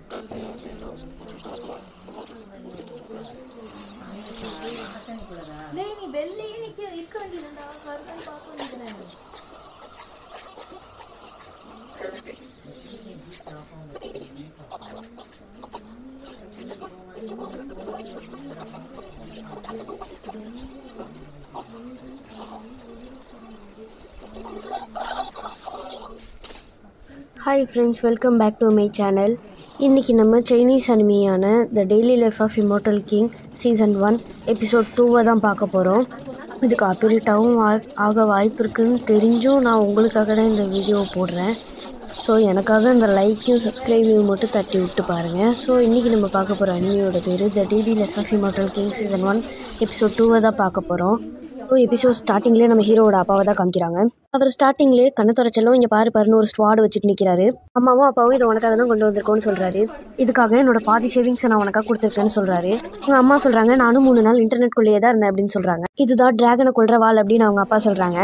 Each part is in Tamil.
நீ வெளியே நிக்க இருக்க வேண்டியதுடா, வருதான் பார்க்க வேண்டியதுதானே. Hi friends, welcome back to my channel. இன்றைக்கி நம்ம சைனீஸ் அனிமியான the daily life of immortal king season 1 episode 2 தான் பார்க்க போகிறோம். இது காப்பிரைட்டாகவும் ஆக வாய்ப்பு இருக்குன்னு தெரிஞ்சும் நான் உங்களுக்காக தான் இந்த வீடியோவை போடுறேன். ஸோ எனக்காக இந்த லைக்கையும் சப்ஸ்கிரைபையும் மட்டும் தட்டி விட்டு பாருங்கள். ஸோ இன்றைக்கி நம்ம பார்க்க போகிற அனிமியோட பேர் the daily life of immortal king season 1 episode 2 தான் பார்க்க போகிறோம். ஸோ எபிசோட் ஸ்டார்டிங்லேயே நம்ம ஹீரோவோட அப்பாவை தான் காமிக்கிறாங்க. அவர் ஸ்டார்டிங்லேயே கண்ணை துறைச்சலும் இங்கே பாருன்னு ஒரு ஸ்குவாட் வச்சுட்டு நிற்கிறாரு. அம்மாவும் அப்பாவும் இதை உனக்காக தான் கொண்டு வந்திருக்கோன்னு சொல்கிறாரு. இதுக்காக என்னோட பாதி சேவிங்ஸை நான் உனக்காக கொடுத்துருக்கேன்னு சொல்கிறாரு. அவங்க அம்மா சொல்கிறாங்க, நானும் 3 நாள் இன்டர்நெட்குள்ளேயே தான் இருந்தேன் அப்படின்னு சொல்கிறாங்க. இதுதான் டிராகனை கொள்கிற வாள் அப்படின்னு அவங்க அப்பா சொல்கிறாங்க.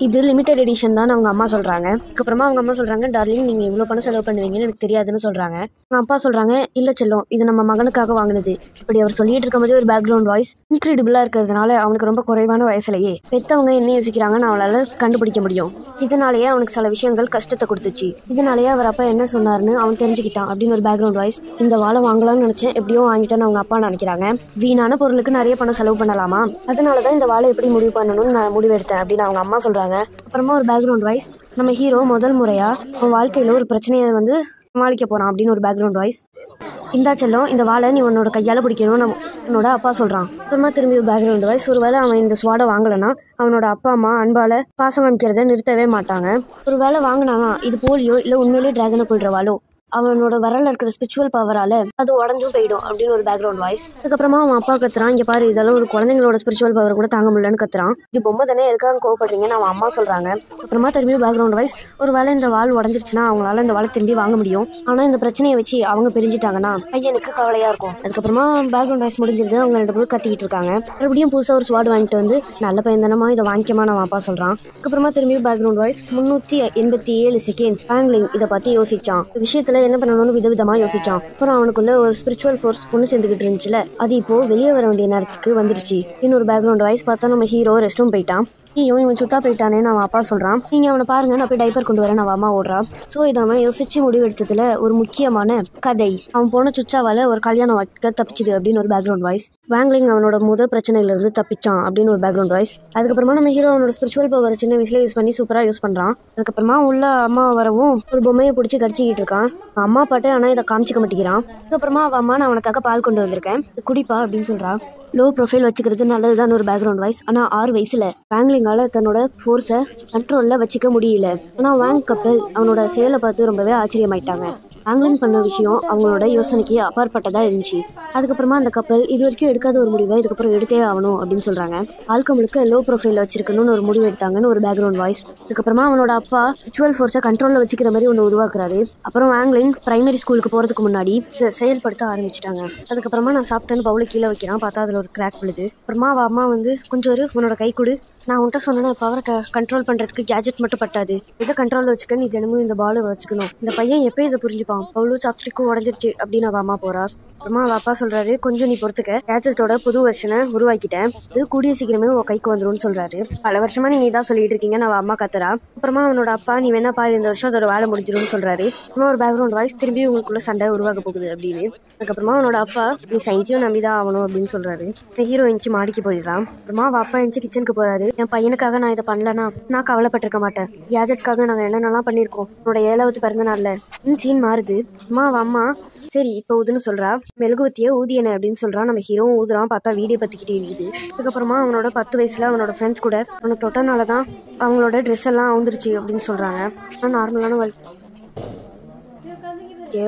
இது லிமிடெட் எடிஷன் தான் அவங்க அம்மா சொல்கிறாங்க. அதுக்கப்புறமா அவங்க அம்மா சொல்கிறாங்க, டார்லிங் நீங்கள் இவ்வளோ பணம் செலவு பண்ணுவீங்கன்னு எனக்கு தெரியாதுன்னு சொல்கிறாங்க. அவங்க அப்பா சொல்கிறாங்க, இல்லை செல்லம், இது நம்ம மகனுக்காக வாங்கினது. இப்படி அவர் சொல்லிட்டு இருக்கும்போதே ஒரு பேக்ரவுண்ட் வாய்ஸ் இன்க்ரெடிபிளாக இருக்கிறதுனால அவனுக்கு ரொம்ப குறைவான வயசுலையே பெற்றவங்க என்ன யோசிக்கிறாங்கன்னு அவளால் கண்டுபிடிக்க முடியும். இதனாலேயே அவனுக்கு சில விஷயங்கள் கஷ்டத்தை கொடுத்துச்சு. இதனாலேயே அவர் அப்பா என்ன சொன்னார்னு அவன் தெரிஞ்சுக்கிட்டான் அப்படின்னு ஒரு பேக்ரவுண்ட் வாய்ஸ். இந்த வாழை வாங்கலாம்னு நினச்சேன், எப்படியோ வாங்கிட்டேன்னு அவங்க அப்பா நினைக்கிறாங்க. வீணான பொருளுக்கு நிறைய பணம் செலவு பண்ணலாமா, அதனால தான் இந்த வாழை எப்படி முடிவு பண்ணணும்னு நான் முடிவெடுத்தேன் அப்படின்னு அவங்க அம்மா சொல்கிறாங்க. அப்புறமா ஒரு பேக்ரவுண்ட் வாய்ஸ், நம்ம ஹீரோ முதல் முறையாக அவன் வாழ்க்கையில் ஒரு பிரச்சனையை சமாளிக்க போகிறான் அப்படின்னு ஒரு பேக்ரவுண்ட் வாய்ஸ். இந்தா செல்லம், இந்த வாழை நீ உன்னோட கையால் பிடிக்கணும்னு அவனோட அப்பா சொல்கிறான். அப்புறமா திரும்பி ஒரு பேக்ரவுண்ட் வாய்ஸ், ஒரு வேளை அவன் இந்த ஸ்வாடை வாங்கலைன்னா அவனோட அப்பா அம்மா அன்பால் பாசம் காமிக்கிறத நிறுத்தவே மாட்டாங்க. ஒரு வேளை வாங்கினானா இது போலியோ இல்லை உண்மையிலேயே டிராகனை கொள்றவாளோ, அவனோட வரல இருக்கிற ஸ்பிரிச்சுவல் பவரால் அது உடஞ்சும் போயிடும் அப்படின்னு ஒரு பேக்ரவுண்ட் வாய்ஸ். அதுக்கப்புறமா அவன் அப்பா கத்துறான், இங்கே பாரு இதெல்லாம் ஒரு குழந்தைங்களோட ஸ்பிரிச்சுவல் பவர் கூட தாங்க முடியலன்னு கத்துறான். இது பொம்மை தானே, எதுக்காக கோவப்படுறீங்கன்னு அவன் அம்மா சொல்கிறாங்க. அப்புறமா திரும்பி பேக்ரவுண்ட் வாய்ஸ், ஒரு வேளை இந்த வாள் உடஞ்சிருச்சுன்னா அவங்களால இந்த வாழை திரும்பி வாங்க முடியும். ஆனால் இந்த பிரச்சனையை வச்சு அவங்க பிரிஞ்சிட்டாங்கன்னா பையனுக்கு கவலையாக இருக்கும். அதுக்கப்புறமா பேக்ரவுண்ட் வாய்ஸ் முடிஞ்சிருது. அவங்க 2 பேரும் கத்திக்கிட்டு இருக்காங்க. மறுபடியும் புதுசாக ஒரு ஸ்வாட் வாங்கிட்டு வந்து, நல்ல பையன் தானமா, இதை வாங்கிக்கமா அவன் அப்பா சொல்கிறான். அதுக்கப்புறமா திரும்பி பேக்ரவுண்ட் வாய்ஸ், 387 செகண்ட்ஸ் ஆங்கிலிங் இதை பற்றி யோசிச்சான். இந்த விஷயத்தில் என்ன பண்ணணும்னு விதவிதமாக யோசிச்சான். அப்புறம் அவனுக்குள்ள ஒரு ஸ்பிரிச்சுவல் ஃபோர்ஸ் ஒன்று சேர்ந்துக்கிட்டு இருந்துச்சுல, அது இப்போ வெளியே வர வேண்டிய நேரத்துக்கு வந்துருச்சு. இன்னொரு பேக்ரவுண்ட் வாய்ஸ் பார்த்தா நம்ம ஹீரோ ரெஸ்ட் ரூம் போயிட்டான். இவன் சுத்தா போயிட்டானேன்னு அவன் அப்பா சொல்கிறான். நீங்கள் அவனை பாருங்க, நான் போய் டைப்பர் கொண்டு வரேன் அவன் அம்மா ஓடுறான். ஸோ இதை அவன் யோசிச்சு முடிவெடுத்ததுல ஒரு முக்கியமான கதை, அவன் போன சுச்சாவால் ஒரு கல்யாணம் வைக்க தப்பிச்சுது அப்படின்னு ஒரு பேக்ரவுண்ட் வாய்ஸ். வாங்லிங் அவனோட முதல் பிரச்சனையிலிருந்து தப்பிச்சான் அப்படின்னு ஒரு பேக்ரவுண்ட் வாய்ஸ். அதுக்கப்புறமா நம்ம ஹீரோ அவனோட ஸ்பிரிச்சுவல் பவர் சின்ன வயசுல யூஸ் பண்ணி சூப்பராக யூஸ் பண்ணுறான். அதுக்கப்புறமா உள்ள அம்மா வரவும் ஒரு பொம்மையை பிடிச்சி கடிச்சிக்கிட்டு இருக்கான். அம்மா பாட்டு ஆனால் இதை காமிச்சிக்க மாட்டேங்கிறான். அதுக்கப்புறமா அவன் அம்மா, நான் அவனுக்காக பால் கொண்டு வந்திருக்கேன், குடிப்பா அப்படின்னு சொல்கிறான். லோ ப்ரொஃபைல் வச்சுக்கிறது நல்லதுதான் ஒரு பேக்ரவுண்ட் வாய்ஸ். ஆனால் 6 வயசுல வாங்லிங்கால தன்னோட ஃபோர்ஸை கண்ட்ரோலில் வச்சுக்க முடியல. ஆனால் வாங் கப்பல் அவனோட செயலை பார்த்து ரொம்பவே ஆச்சரியமாயிட்டாங்க. வாங்லிங் பண்ண விஷயம் அவங்களோட யோசனைக்கு அப்பாற்பட்டதாக இருந்துச்சு. அதுக்கப்புறமா அந்த கப்பல் இது வரைக்கும் எடுக்காத ஒரு முடிவை இதுக்கப்புறம் எடுத்தே ஆகணும் அப்படின்னு சொல்கிறாங்க. ஆல்க முழுக்க லோ ப்ரொஃபைலில் வச்சிருக்கணும்னு ஒரு முடிவு எடுத்தாங்கன்னு ஒரு பேக்ரவுண்ட் வாய்ஸ். அதுக்கப்புறமா அவனோட அப்பா விர்ச்சுவல் ஃபோர்ஸை கண்ட்ரோலில் வச்சுக்கிற மாதிரி ஒன்று உருவாக்குறாரு. அப்புறம் வாங்லிங் பிரைமரி ஸ்கூலுக்கு போகிறதுக்கு முன்னாடி இதை செயல்படுத்த ஆரம்பிச்சிட்டாங்க. அதுக்கப்புறமா நான் சாப்பிட்டேன்னு பவுலை கீழே வைக்கிறான். பார்த்தா அதில் ஒரு கிராக் விழுது. அப்புறமா அவள் அம்மா கொஞ்சம் உன்னோட கை கொடு, நான் உன்ட்ட சொன்னேன்னா பவரை கண்ட்ரோல் பண்ணுறதுக்கு கேஜெட் மட்டும் பட்டாது, இதை கண்ட்ரோலில் வச்சுக்க, நீ தினமும் இந்த பாலை வச்சுக்கணும். இந்த பையன் எப்போ இதை புரிஞ்சுப்பான், பவுலும் சாப்ஸ்டிக்கும் உடஞ்சிருச்சு அப்படின்னு அவள் அம்மா போறா. அப்புறமா அவள் அப்பா சொல்கிறாரு, கொஞ்சம் நீ பொறுத்துக்க, கேஜெட்டோட புது வெர்ஷனை உருவாக்கிட்டேன், இது கூடிய சீக்கிரமே உன் கைக்கு வந்துடும் சொல்கிறாரு. பல வருஷமா நீ தான் சொல்லிட்டு இருக்கீங்கன்னு அவள் அம்மா கத்துறா. அப்புறமா அவனோட அப்பா, நீ வேணா பாரு, இந்த வருஷம் அதோட வேலை முடிஞ்சிடும்னு சொல்கிறாரு. அப்புறமா ஒரு பேக்ரவுண்ட் வாய்ஸ், திரும்பி உங்களுக்குள்ள சண்டை உருவாக போகுது அப்படின்னு. அதுக்கப்புறமா அவனோட அப்பா, நீ சயின்ஸையும் நம்பிதான் ஆகணும் அப்படின்னு சொல்கிறாரு. ஹீரோ எஞ்சி மாடிக்கு போயிடுறான். அப்புறமா அவள் அப்பா எஞ்சி கிச்சனுக்கு போகிறாரு. என் பையனுக்காக நான் இதை பண்ணலன்னா நான் கவலைப்பட்டிருக்க மாட்டேன், கேஜெட்காக நாங்கள் என்னென்னலாம் பண்ணியிருக்கோம், உன்னோட 7வது பிறந்த நாளில் சீன் மாறுது. அவள் அம்மா சரி இப்போ ஊதுன்னு சொல்கிறா. மெழுகுவத்தியை ஊதியனை அப்படின்னு சொல்கிறான். நம்ம ஹீரோவும் ஊதுறான். பார்த்தா வீடியோ பற்றிக்கிட்டே இருக்குது. அதுக்கப்புறமா அவனோட 10 வயசில் அவனோட ஃப்ரெண்ட்ஸ் கூட அவனை தொட்டனால தான் அவங்களோட ட்ரெஸ் எல்லாம் அவுந்துருச்சு அப்படின்னு சொல்கிறாங்க. நான் நார்மலான வாழ்க்கையே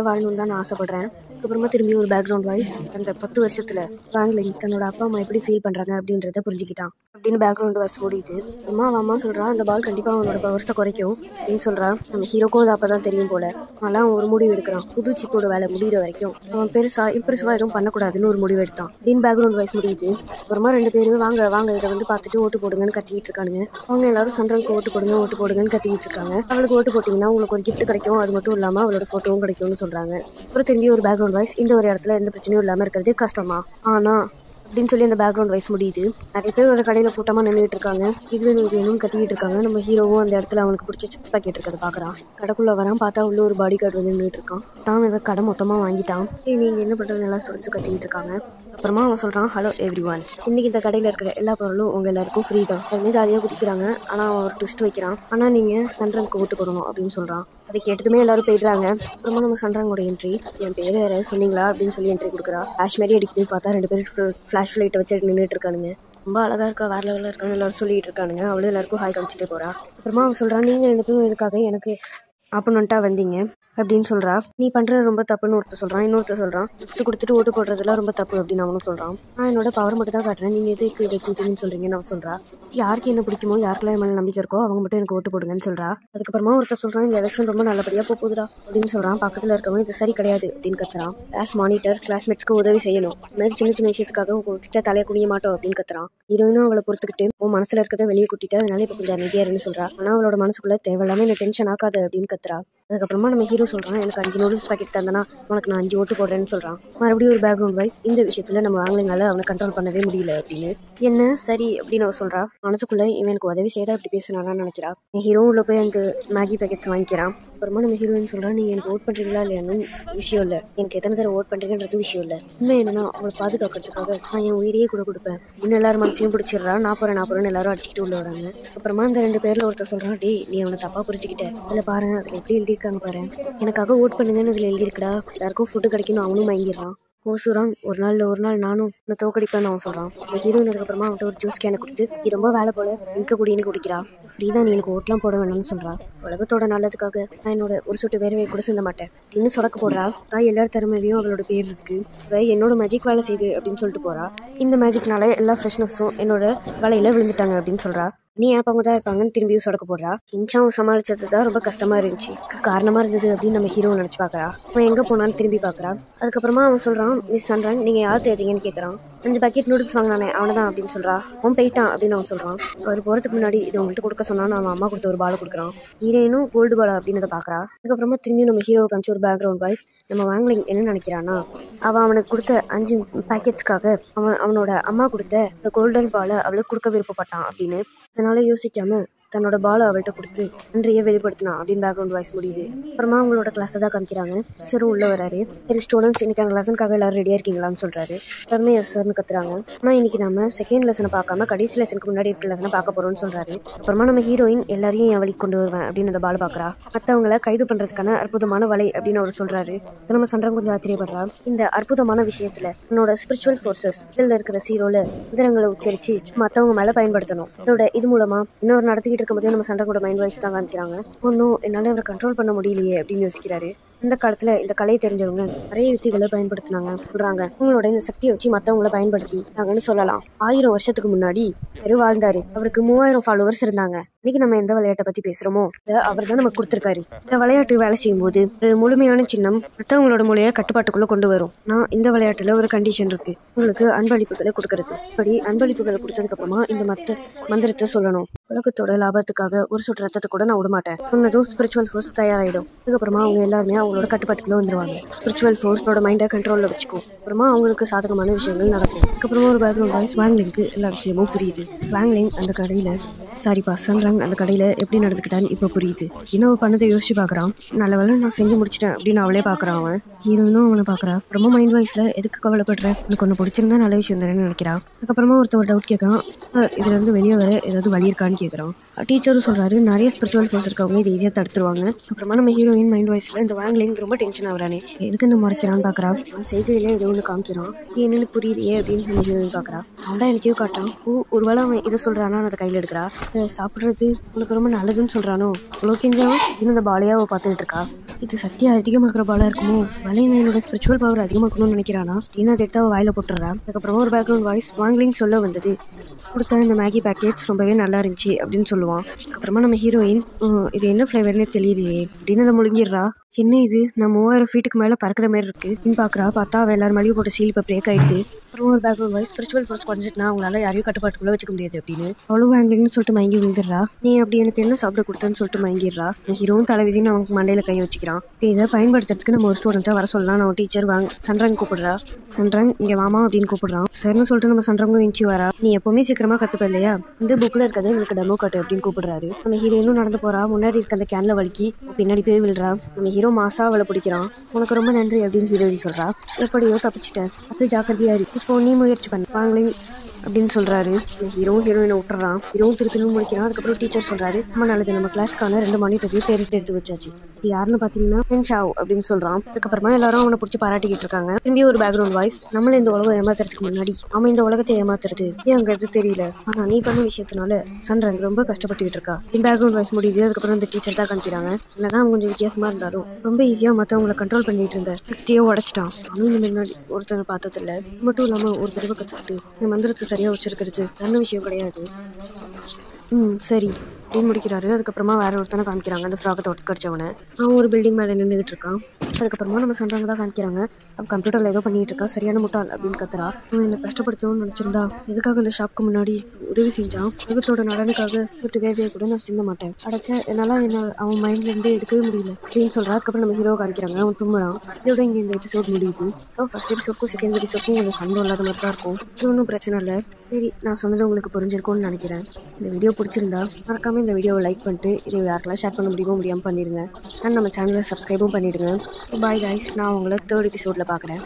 வாழணும்னு தான் நான் ஆசைப்படுறேன். அதுக்கப்புறமா திரும்பி ஒரு பேக்ரவுண்ட் வாய்ஸ், அந்த 10 வருஷத்தில் வாங்லிங் தன்னோட அப்பா அம்மா எப்படி ஃபீல் பண்ணுறாங்க அப்படின்றத புரிஞ்சுக்கிட்டான். அப்படின்னு பேக்ரவுண்ட் வாய்ஸ் ஓடிது. அம்மா சொல்கிறான் அந்த பால் கண்டிப்பாக அவனோட பவர்ஸை குறைக்கும் அப்படின்னு சொல்கிறான். நம்ம ஹீரோக்கும் அது அப்போ தான் தெரியும் போல. அதெல்லாம் அவன் ஒரு முடிவு எடுக்கிறான். புது சிப்போட வேலை முடிகிற வரைக்கும் அவன் இம்ப்ரெசிவாக எதுவும் பண்ணக்கூடாதுன்னு ஒரு முடிவு எடுத்தான் அப்படின்னு பேக்ரவுண்ட் வாய்ஸ் முடியுது. அப்புறமா 2 பேர் வாங்க இதை வந்து பார்த்துட்டு ஓட்டு போடுங்கன்னு கத்திக்கிட்டு இருக்கானுங்க. அவங்க எல்லாரும் சந்திரனுக்கு ஓட்டு போடுங்கன்னு கத்திக்கிட்டு இருக்காங்க. அவளுக்கு ஓட்டு போட்டிங்கன்னா உங்களுக்கு ஒரு கிஃப்ட் கிடைக்கும், அது மட்டும் இல்லாமல் அவளோட ஃபோட்டோவும் கிடைக்கும்னு சொல்கிறாங்க. அப்புறம் திரும்பி ஒரு பேக்ரவுண்ட் வாய்ஸ், இந்த ஒரு இடத்துல எந்த பிரச்சனையும் இல்லாமல் இருக்கிறது கஷ்டமா ஆனால் அப்படின்னு சொல்லி அந்த பேக்ரவுண்ட் வாய்ஸ் முடியுது. நிறைய பேர் ஒரு கடையில் கூட்டமாக நின்றுட்டு இருக்காங்க. இது வேணும் கத்திக்கிட்டு இருக்காங்க. நம்ம ஹீரோவும் அந்த இடத்துல அவனுக்கு பிடிச்ச சிப்ஸ் பாக்கெட் இருக்கிறத பார்க்குறான். கடைக்குள்ளே வரான். பார்த்தா உள்ள ஒரு பாடி கார்டு வந்து நின்றுட்டு இருக்கான். தான் இவன் கடை மொத்தமாக வாங்கிட்டான். நீங்கள் என்ன பண்ணுறது எல்லா ஸ்டூடெண்ட்ஸும் கத்திக்கிட்டு இருக்காங்க. அப்புறமா அவன் சொல்கிறான், ஹலோ எவ்ரிஒன், இன்னைக்கு இந்த கடையில் இருக்கிற எல்லா பொருளும் உங்கள் எல்லாருக்கும் ஃப்ரீ தான். எல்லாமே ஜாலியாக குதிக்கிறாங்க. ஆனால் அவன் ஒரு ட்விஸ்ட் வைக்கிறான். ஆனால் நீங்கள் சந்திரனுக்கு ஓட்டு போடணும் அப்படின்னு சொல்கிறான். அதை கேட்டதுமே எல்லாரும் போயிடுறாங்க. அப்புறமா நம்ம சந்திரனோட என்ட்ரி, என் பேர் யாராவது சொன்னீங்களா அப்படின்னு சொல்லி என்ட்ரி கொடுக்குறா. ஃப்ளாஷ் மாதிரி அடிக்குது. பார்த்தா 2 பேர் ஃப்ளாஷ் லைட்டை வச்சு நின்றுட்டு இருக்கானுங்க. ரொம்ப அழகாக இருக்கா, வேறு லெவலில் இருக்கான்னு எல்லாரும் சொல்லிட்டு இருக்கானுங்க. அவளும் எல்லாருக்கும் ஹாய் காமிச்சிட்டு போகிறா. அப்புறமா அவன் சொல்கிறான், நீங்கள் 2 பேரும் இதுக்காக எனக்கு ஆப்போனண்ட்டாக வந்தீங்க அப்படின்னு சொல்கிறா. நீ பண்ணுறது ரொம்ப தப்புன்னு ஒருத்தர் சொல்கிறான். இன்னொருத்தர் சொல்கிறான், கிஃப்ட் கொடுத்துட்டு ஓட்டு போடுறதுலாம் ரொம்ப தப்பு அப்படின்னு அவனும் சொல்கிறான். நான் என்னோட பவர் மட்டும் தான் காட்டுறேன், நீங்கள் எதுக்கு வச்சுக்கிட்டீங்கன்னு சொல்கிறீங்கன்னு அவன் சொல்கிறா. யாருக்கு என்ன பிடிக்குமோ, யாருக்கெல்லாம் மேலே நம்பிக்கை இருக்கோ அவங்க மட்டும் எனக்கு ஓட்டு போடுங்கன்னு சொல்கிறா. அதுக்கப்புறமா ஒருத்தர் சொல்கிறான், இந்த எலெக்ஷன் ரொம்ப நல்லபடியாக போகுதுடா அப்படின்னு சொல்கிறான். பக்கத்தில் இருக்கவங்க இது சரி கிடையாது அப்படின்னு கத்துறான். கிளாஸ் மானிட்டர் கிளாஸ்மேட்ஸ்க்கு உதவி செய்யணும், இந்த மாதிரி சின்ன விஷயத்துக்காக உங்ககிட்ட தலையை குனிய மாட்டோம் அப்படின்னு கத்துறான். ஹீரோயினும் அவளை பொறுத்துக்கிட்டு உன் மனசில் இருக்கிறத வெளியே கூட்டிட்டு அதனால இப்போ கொஞ்சம் அமைதியாருன்னு சொல்கிறா. ஆனால் அவளோட மனசுக்குள்ளே தேவையில்லாமல் என்ன டென்ஷன் ஆக்காது அப்படின்னு கத்துறா. அதுக்கப்புறமா நம்ம ஹீரோ சொல்கிறான், எனக்கு 5 நூடுல்ஸ் பாக்கெட் தந்தனா உனக்கு நான் 5 ஓட்டு போடுறேன்னு சொல்கிறான். மறுபடியும் ஒரு பேக்ரவுண்ட் வாய்ஸ், இந்த விஷயத்தில் நம்ம வாங்கலைனால அவனை கண்ட்ரோல் பண்ணவே முடியல அப்படின்னு. என்ன சரி அப்படின்னு அவன் சொல்கிறா. மனசுக்குள்ளே இவன் எனக்கு உதவி செய்தா இப்படி பேசினான்னு நினைக்கிறா. என் ஹீரோ உள்ள போய் அந்த மேகி பேக்கெட்ஸ் வாங்கிக்கிறான். அப்புறமா நம்ம ஹீரோயின் சொல்கிறா, நீங்கள் எனக்கு ஓட் பண்ணுறீங்களா இல்லையான்னு விஷயம் இல்லை, எனக்கு எத்தனை தடவை ஓட் பண்ணுறீங்கன்றது விஷயம் இல்லை. இன்னும் என்னன்னா அவளை பாதுகாக்கிறதுக்காக நான் என் உயிரையே கூட கொடுப்பேன். இன்னும் எல்லாரும் மனசையும் பிடிச்சிடுறா. நான் போகிறேன்னு எல்லாரும் அடிச்சுக்கிட்டு உள்ள வராங்க. அப்புறமா அந்த 2 பேரில் ஒருத்தர் சொல்கிறான், டே நீ அவனை தப்பாக புரிஞ்சுக்கிட்ட, அதில் பாரு அதில் எப்படி எழுதியிருக்காங்க பாரு, எனக்காக ஓட் பண்ணுங்கன்னு இதில் எழுதியிருக்கடா. எல்லாருக்கும் ஃபுட்டு கிடைக்கணும் அவனும் வாங்கிடுறான். ஓஷூரான் ஒரு நாள் நானும் நான் தோக்கடிப்பேன்னு அவன் சொல்கிறான். அந்த ஹீரோயின் அதுக்கப்புறமா அவன்கிட்ட ஒரு ஜூஸ் கேனை கொடுத்து, நீ ரொம்ப வேலை போல இருக்கக்கூடியன்னு குடிக்கிறா, ஃப்ரீ தான், நீ எனக்கு ஓட்டெலாம் போட வேணும்னு சொல்கிறா. உலகத்தோட நல்லதுக்காக நான் என்னோட ஒரு சொட்டு வேர்வையை கூட சிந்த மாட்டேன் அப்படின்னு சொடக்க போடுறா. தான் எல்லார் திறமையிலையும் அவளோட பேர் இருக்குது, என்னோட மேஜிக் வேலை செய்யுது அப்படின்னு சொல்லிட்டு போகிறா. இந்த மேஜிக்னால எல்லா ஃப்ரெஷ்னஸும் என்னோட வலையில் விழுந்துட்டாங்க அப்படின்னு சொல்கிறா. நீ ஏன் அவங்க தான் இருப்பாங்கன்னு திரும்பியும் சொடக்க போடுறா. இன்ச்சாவும் சமாளிச்சது தான் ரொம்ப கஷ்டமாக இருந்துச்சு, காரணமாக இருந்தது அப்படின்னு நம்ம ஹீரோவை நினச்சி பார்க்குறா. அவன் எங்கே போனான்னு திரும்பி பார்க்குறா. அதுக்கப்புறமா அவன் சொல்கிறான், மிஸ் சந்திரன் நீங்கள் யார் தேடுறீங்கன்னு கேட்குறான். 5 பாக்கெட் நூடுல்ஸ் வாங்கினானே அவனை தான் அப்படின்னு சொல்கிறா. அவன் போயிட்டான் அப்படின்னு அவன் சொல்கிறான். அவர் போகிறதுக்கு முன்னாடி இது உங்கள்கிட்ட கொடுக்க சொன்னான்னு அவன் அம்மா கொடுத்த ஒரு பாலை கொடுக்குறான். ஹீரோயினும் கோல்டு பாலா அப்படின்னு பார்க்குறா. அதுக்கப்புறமா திரும்பியும் நம்ம ஹீரோவை காமிச்சு ஒரு பேக்ரவுண்ட் வாய்ஸ், நம்ம வாங்கலிங் என்ன நினைக்கிறான்னா அவனுக்கு கொடுத்த 5 பாக்கெட்ஸ்க்காக அவனோட அம்மா கொடுத்த இந்த கோல்டன் பாலை அவளுக்கு கொடுக்க விருப்பப்பட்டான் அப்படின்னு. அதனால யோசிக்காம தன்னோட பாலை அவள்கிட்ட கொடுத்து நன்றியை வெளிப்படுத்தினான் அப்படின்னு பேக்ரவுண்ட் வாய்ஸ் முடியுது. அப்புறமா அவங்களோட கிளாஸை தான் காமிக்கிறாங்க. சாரும் உள்ள வராரு. சரி ஸ்டூடெண்ட்ஸ் இன்னைக்கு அந்த லெசனுக்காக எல்லாரும் ரெடியாக இருக்கீங்களான்னு சொல்கிறாரு. எல்லாருமே எஸ் சார்னு கத்துறாங்க. ஆனால் இன்னைக்கு நம்ம செகண்ட் லெசனை பார்க்காம கடைசி லெசனுக்கு முன்னாடி இருக்கிற லெசனை பார்க்க போகிறோம்னு சொல்கிறாரு. அப்புறமா நம்ம ஹீரோயின் எல்லாரையும் என் வழிக்கு கொண்டு வருவேன் அப்படின்னு அந்த பால் பார்க்குறா. மற்றவங்களை கைது பண்ணுறதுக்கான அற்புதமான வலை அப்படின்னு அவர் சொல்கிறாரு. நம்ம சந்திரன் கொஞ்சம் ஆச்சரியப்படுறா. இந்த அற்புதமான விஷயத்தில் என்னோட ஸ்பிரிச்சுவல் ஃபோர்ஸஸ் இதில் இருக்கிற சீரோல மந்திரங்களை உச்சரித்து மற்றவங்க மேலே பயன்படுத்தணும். இது மூலமாக இன்னொரு நடத்திக்கிட்டு இருக்கும்போதே நம்ம சண்டை கூட மைண்ட் வாய்ஸ் தான் காமிக்கிறாங்க. ஒன்றும் என்னால் அவரை கண்ட்ரோல் பண்ண முடியலையே அப்படின்னு யோசிக்கிறாரு. இந்த காலத்தில் இந்த கலையை தெரிஞ்சவங்க நிறைய யுக்திகளை பயன்படுத்தினாங்க சொல்கிறாங்க. உங்களோட இந்த சக்தியை வச்சு மற்றவங்களை பயன்படுத்தி நாங்கன்னு சொல்லலாம். 1000 வருஷத்துக்கு முன்னாடி வாழ்ந்தாரு. அவருக்கு 3000 ஃபாலோவர்ஸ் இருந்தாங்க. இன்னைக்கு நம்ம எந்த விளையாட்டை பற்றி பேசுகிறோமோ அவர் தான் நமக்கு கொடுத்துருக்காரு. இந்த விளையாட்டு வேலை செய்யும் போது ஒரு முழுமையான சின்னம் மற்றவங்களோட மூலையை கட்டுப்பாட்டுக்குள்ளே கொண்டு வரும். நான் இந்த விளையாட்டில் ஒரு கண்டிஷன் இருக்கு, உங்களுக்கு அன்பளிப்புகளை கொடுக்கறது. அப்படி அன்பளிப்புகளை கொடுத்ததுக்கப்புறமா இந்த மந்திரத்தை சொல்லணும். உலகத்தோட லாபத்துக்காக ஒரு சொட்டு ரத்தத்தை கூட நான் விடமாட்டேன். சொன்னதும் ஸ்பிரிச்சுவல் ஃபோர்ஸ் தயாராகிடும். அதுக்கப்புறமா அவங்க எல்லாருமே அவங்களோட கட்டுப்பாட்டுக்குள்ள வந்துருவாங்க. ஸ்பிரிச்சுவல் ஃபோர்ஸோட மைண்டை கண்ட்ரோலில் வச்சுக்கும். அப்புறமா அவங்களுக்கு சாதகமான விஷயங்கள் நடக்கும். அதுக்கப்புறமா ஒரு பேக்ரவுண்ட் வாய்ஸ், வாங்லிங்க்கு எல்லா விஷயமும் புரியுது. வாங்லிங் அந்த கடையில் சந்திரன் அந்த கடையில் எப்படி நடந்துக்கிட்டான்னு இப்போ புரியுது. இன்னும் பண்ணதை யோசிச்சு பார்க்குறான். நல்ல வேலை நான் செஞ்சு முடிச்சிட்டேன் அப்படின்னு அவளே பார்க்குறான். அவன் ஹீரோனும் அவனை பார்க்குறா. அப்புறமா மைண்ட் வாய்ஸில் எதுக்கு கவலைப்படுறேன், எனக்கு ஒன்று பிடிச்சிருந்தா நல்ல விஷயம் தானேன்னு நினைக்கிறான். அதுக்கப்புறமா ஒரு டவுட் கேட்குறான். இதுலேருந்து வெளியே வர ஏதாவது வழி இருக்கான்னு கேட்குறான். டீச்சரும் சொல்கிறாரு, நிறைய ஸ்பிரிச்சுவல் ஃபோர்ஸ் இருக்கவங்க இது ஈஸியாக தடுத்துருவாங்க. அப்புறமா நம்ம ஹீரோயின் மைண்ட் வாய்ஸில் இந்த வாங்லிங் ரொம்ப டென்ஷன் ஆகுறானே, எதுக்கு இந்த மறைக்கிறான்னு பார்க்குறான். செய்கையிலே ஏதோ ஒன்று காமிக்கிறான். என்னன்னு புரியுதையே அப்படின்னு நம்ம ஹீரோயின் பார்க்குறா. அவன் தான் எனக்கையோ காட்டான். ஒருவேளை அவன் இதை சொல்கிறானா அதை கையில் எடுக்கிறா. சாப்பிட்றது உனக்கு ரொம்ப நல்லதுன்னு சொல்கிறானோ, அவ்வளோ கெஞ்சாவும் இன்னும் இந்த பாலையாக பார்த்துக்கிட்டு இருக்கா. இது சக்தி அதிகமாக்குற பாலா இருக்குமோ, வலையில என்னோட ஸ்பிரிச்சுவல் பவர் அதிகமாக்கணும்னு நினைக்கிறானா அப்படின்னு அதை எடுத்து வாயில போட்டுறா. அதுக்கப்புறமா ஒரு பேக்ரவுண்ட் வாய்ஸ் வாங்கலின்னு சொல்ல வந்தது. கொடுத்தா இந்த மேகி பேக்கெட்ஸ் ரொம்பவே நல்லா இருந்துச்சு அப்படின்னு சொல்லுவான். அப்புறமா நம்ம ஹீரோயின் இது என்ன ஃப்ளேவர்னே தெரியலையே அப்படின்னு அதை முழுங்கிடுறா. என்ன இது, நான் 3000 ஃபீட்டுக்கு மேலே பறக்கிற மாதிரி இருக்கு அப்படின்னு பார்க்குறா. பார்த்தா அவள் எல்லாரும் மளிகை போட்ட சீல் இப்போ பிரேக் ஆயிடுது. அப்புறம் ஒரு பேக்ரவுண்ட் வாய்ஸ் ஸ்பிரிச்சுவல் ஃபோர்ஸ் குறைஞ்சிட்டுனா அவங்களால யாரையும் கட்டுப்பாட்டுக்குள்ளே வச்சுக்க முடியாது அப்படின்னு அவ்வளோ வாங்கலின்னு சொல்லிட்டு மயங்கி விழுந்துடுறா. நீ அப்படி எனக்கு என்ன சாப்பிட கொடுத்தேன்னு சொல்லிட்டு மயங்கிடுறா. ஹீரோவும் தலைவிதின்னு அவனுக்கு மண்டையில் கை வச்சுக்கிறான். இதை பயன்படுத்துறதுக்கு நம்ம ஒரு ஸ்டூடெண்ட்டை வர சொல்லலாம். நம்ம டீச்சர் சன்ரங் கூப்பிடுறா. சன்ரங் இங்கே வாமா அப்படின்னு கூப்பிடுறான். சரின்னு சொல்லிட்டு நம்ம சன்ரங்கும் இன்ச்சு வரா. நீ எப்பவுமே சீக்கிரமா கற்றுப்ப இல்லையா, இந்த புக்கில் இருக்கிறத எனக்கு டெமோ காட்டு அப்படின்னு கூப்பிடுறாரு. நம்ம ஹீரோயினும் நடந்து போறா. முன்னாடி இருக்க அந்த கேன்ல வலிக்கி பின்னாடி போய் விழுறா. நம்ம ஹீரோ மாசா அவளை பிடிக்கிறான். உனக்கு ரொம்ப நன்றி அப்படின்னு ஹீரோயின் சொல்றா. எப்படியோ தப்பிச்சிட்டேன், அது ஜாக்கிரதையா இருக்கு, இப்போ நீ முயற்சி பண்ண வாங்கலிங் அப்படின்னு சொல்றாரு. ஹீரோயினை விட்டுறான். ஹீரோவும் திருப்பினும் முடிக்கிறான். அதுக்கப்புறம் டீச்சர் சொல்றாரு, ரொம்ப நல்லது, நம்ம கிளாஸ்க்கான 2 மானிட்டரையும் தேர்ந்து எடுத்து வச்சாச்சு. இது யாருன்னு பாத்தீங்கன்னா பென்ஷாவ் அப்படின்னு சொல்றான். அதுக்கப்புறமா எல்லாரும் அவனை பிடிச்சி பாராட்டிக்கிட்டு இருக்காங்க. திரும்பி ஒரு பேக்ரவுண்ட் வாய்ஸ், நம்மள இந்த உலகம் ஏமாத்துறதுக்கு முன்னாடி அவன் இந்த உலகத்தை ஏமாத்துறது ஏங்கிறது தெரியல, ஆனா நீ பண்ண விஷயத்தினால சன்ரங் ரொம்ப கஷ்டப்பட்டுக்கிட்டு இருக்கா. இந்த பேக்ரவுண்ட் வாய்ஸ் முடியுது. அதுக்கப்புறம் இந்த டீச்சர் தான் காமிக்கிறாங்க. இல்லைன்னா அவன் கொஞ்சம் வித்தியாசமா இருந்தாலும் ரொம்ப ஈஸியா மற்றவங்களை கண்ட்ரோல் பண்ணிட்டு இருந்த சக்தியை உடைச்சிட்டான். அவனும் இந்த முன்னாடி ஒருத்தனை பார்த்ததில்ல, மட்டும் இல்லாம ஒரு தடவை கற்றுக்கிட்டு இந்த மந்திரத்தை சரியா வச்சிருக்கிறது நல்ல விஷயம் கிடையாது. சரி அப்படின்னு முடிக்கிறாரு. அதுக்கப்புறமா வேற ஒருத்தனை காமிக்கிறாங்க. அந்த ஃப்ராகை தொட்டுக்கடிச்சவனை. அவன் ஒரு பில்டிங் மேலே நின்றுகிட்டு இருக்கான். அதுக்கப்புறமா நம்ம சன்ரங் தான் காமிக்கிறாங்க. அவன் கம்ப்யூட்டரில் ஏதோ பண்ணிட்டு இருக்கா. சரியான முட்டாள் அப்படின்னு கத்துறா. அவன் என்னை கஷ்டப்படுத்தணும்னு நினச்சிருந்தா எதுக்காக இந்த ஷாப்க்கு முன்னாடி உதவி செஞ்சான். உலகத்தோட நலனுக்காக சுட்டு வேலையை கூட நான் சிந்த மாட்டேன். அடைச்ச என்னால் அவன் மைண்ட்லேருந்து எடுக்கவே முடியல அப்படின்னு சொல்கிறா. அதுக்கப்புறம் நம்ம ஹீரோ காமிக்கிறாங்க. அவன் தும்புறான். இதோட இங்கே இந்த எபிசோட் முடியுது. ஸோ ஃபர்ஸ்ட் எபிசோட்க்கும் செகண்ட் எபிசோட்க்கும் கொஞ்சம் சண்டை இல்லாத மாதிரி தான் இருக்கும். இது ஒன்றும் பிரச்சனை இல்லை. சரி, நான் சொன்னது உங்களுக்கு புரிஞ்சிருக்கும்னு நினைக்கிறேன். இந்த வீடியோ பிடிச்சிருந்தா மறக்காமல் இந்த வீடியோவை லைக் பண்ணிட்டு இதை யாருக்கெல்லாம் ஷேர் பண்ண முடியாமல் பண்ணிடுங்க. அண்ட் நம்ம சேனலை சப்ஸ்கிரைபும் பண்ணிவிடுங்க. பாய் கைஸ், நான் உங்களை 3rd எபிசோடில் பார்க்குறேன்.